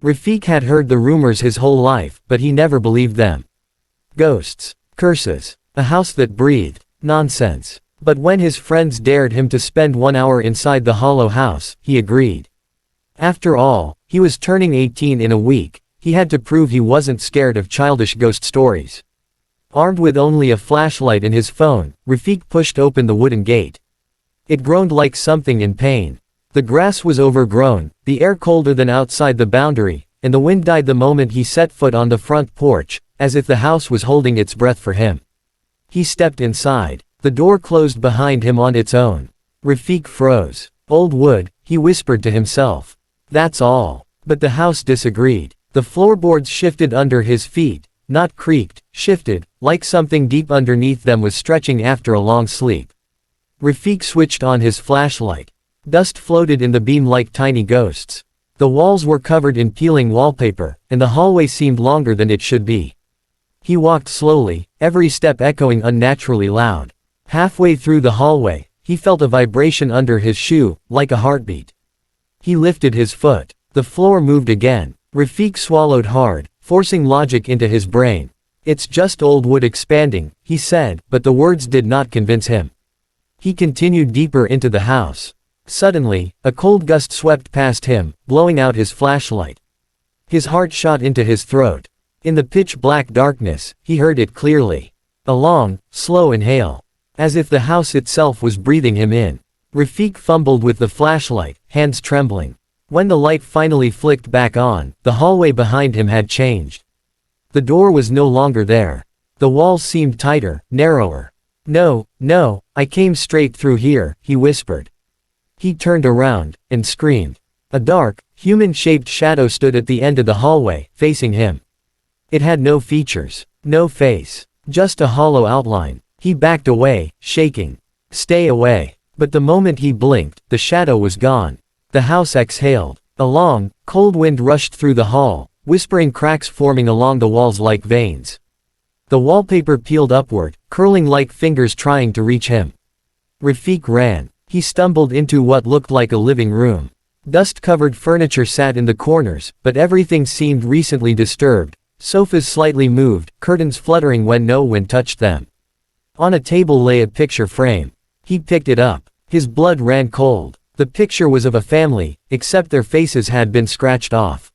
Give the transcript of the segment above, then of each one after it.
Rafiq had heard the rumors his whole life, but he never believed them. Ghosts. Curses. A house that breathed. Nonsense. But when his friends dared him to spend 1 hour inside the hollow house, he agreed. After all, he was turning 18 in a week. He had to prove he wasn't scared of childish ghost stories. Armed with only a flashlight and his phone, Rafiq pushed open the wooden gate. It groaned like something in pain. The grass was overgrown, the air colder than outside the boundary, and the wind died the moment he set foot on the front porch, as if the house was holding its breath for him. He stepped inside. The door closed behind him on its own. Rafiq froze. Old wood, he whispered to himself. That's all. But the house disagreed. The floorboards shifted under his feet, not creaked, shifted, like something deep underneath them was stretching after a long sleep. Rafiq switched on his flashlight. Dust floated in the beam like tiny ghosts. The walls were covered in peeling wallpaper, and the hallway seemed longer than it should be. He walked slowly, every step echoing unnaturally loud. Halfway through the hallway, he felt a vibration under his shoe, like a heartbeat. He lifted his foot. The floor moved again. Rafiq swallowed hard, forcing logic into his brain. It's just old wood expanding, he said, but the words did not convince him. He continued deeper into the house. Suddenly, a cold gust swept past him, blowing out his flashlight. His heart shot into his throat. In the pitch-black darkness, he heard it clearly. A long, slow inhale. As if the house itself was breathing him in. Rafiq fumbled with the flashlight, hands trembling. When the light finally flicked back on, the hallway behind him had changed. The door was no longer there. The walls seemed tighter, narrower. No, I came straight through here, he whispered. He turned around, and screamed. A dark, human-shaped shadow stood at the end of the hallway, facing him. It had no features, no face, just a hollow outline. He backed away, shaking. Stay away. But the moment he blinked, the shadow was gone. The house exhaled. A long, cold wind rushed through the hall, whispering cracks forming along the walls like veins. The wallpaper peeled upward, curling like fingers trying to reach him. Rafiq ran. He stumbled into what looked like a living room. Dust-covered furniture sat in the corners, but everything seemed recently disturbed. Sofas slightly moved, curtains fluttering when no wind touched them. On a table lay a picture frame. He picked it up. His blood ran cold. The picture was of a family, except their faces had been scratched off.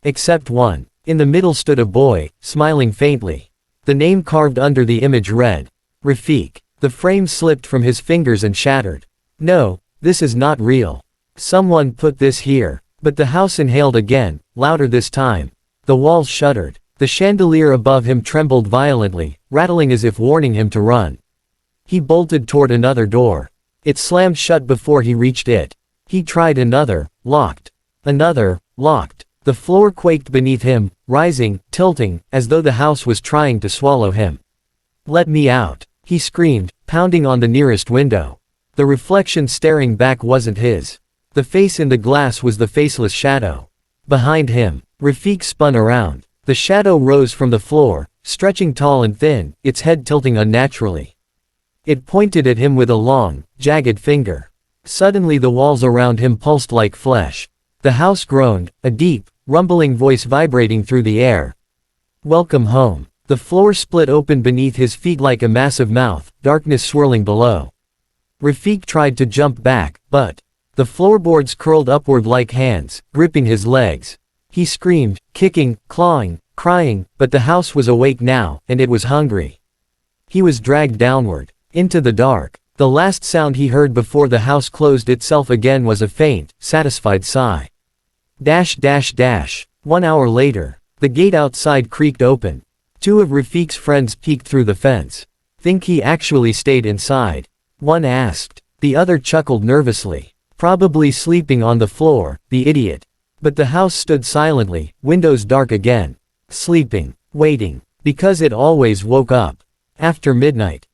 Except one. In the middle stood a boy, smiling faintly. The name carved under the image read, Rafiq. The frame slipped from his fingers and shattered. No, this is not real. Someone put this here. But the house inhaled again, louder this time. The walls shuddered. The chandelier above him trembled violently, rattling as if warning him to run. He bolted toward another door. It slammed shut before he reached it. He tried another, locked. Another, locked. The floor quaked beneath him, rising, tilting, as though the house was trying to swallow him. Let me out, he screamed, pounding on the nearest window. The reflection staring back wasn't his. The face in the glass was the faceless shadow. Behind him, Rafiq spun around. The shadow rose from the floor, stretching tall and thin, its head tilting unnaturally. It pointed at him with a long, jagged finger. Suddenly the walls around him pulsed like flesh. The house groaned, a deep, rumbling voice vibrating through the air. Welcome home. The floor split open beneath his feet like a massive mouth, darkness swirling below. Rafiq tried to jump back, but the floorboards curled upward like hands, gripping his legs. He screamed, kicking, clawing, crying, but the house was awake now, and it was hungry. He was dragged downward, into the dark. The last sound he heard before the house closed itself again was a faint, satisfied sigh. 1 hour later, the gate outside creaked open. Two of Rafiq's friends peeked through the fence. Think he actually stayed inside? One asked. The other chuckled nervously. Probably sleeping on the floor, the idiot. But the house stood silently, windows dark again. Sleeping. Waiting. Because it always woke up. After midnight.